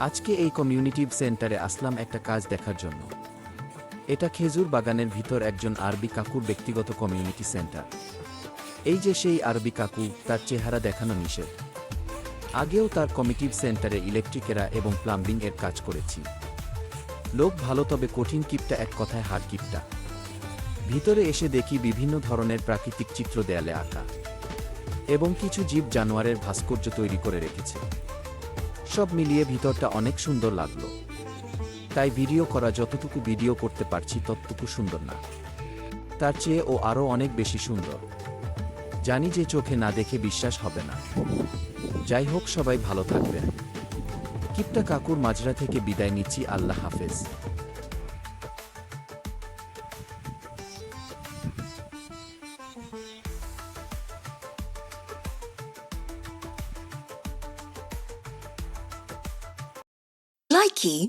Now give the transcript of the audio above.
আজকে এই কমিউনিটি সেন্টারে আসলাম একটা কাজ দেখার জন্য। এটা খেজুর বাগানের ভিতর একজন আরবি কাকুর ব্যক্তিগত কমিউনিটি সেন্টার। এই যে সেই আরবি কাকু, তার চেহারা দেখানো নিষেধ। আগেও তার কমিউনিটি সেন্টারে ইলেকট্রিকেরা এবং প্লাম্বিং এর কাজ করেছি। লোক ভালো, তবে কঠিন কিপটা, এক কথায় হাড় কিপটা। ভিতরে এসে দেখি বিভিন্ন ধরনের প্রাকৃতিক চিত্র দেয়ালে আঁকা এবং কিছু জীব জানোয়ারের ভাস্কর্য তৈরি করে রেখেছে। সব মিলিয়ে ভিতরটা অনেক সুন্দর লাগলো। তাই ভিডিও করা, যতটুকু ভিডিও করতে পারছি ততটুকু সুন্দর না, তার চেয়ে ও আরও অনেক বেশি সুন্দর। জানি যে চোখে না দেখে বিশ্বাস হবে না। যাই হোক, সবাই ভালো থাকবেন। কিপটা কাকুর মাজরা থেকে বিদায় নিচ্ছি। আল্লাহ হাফেজ। Likey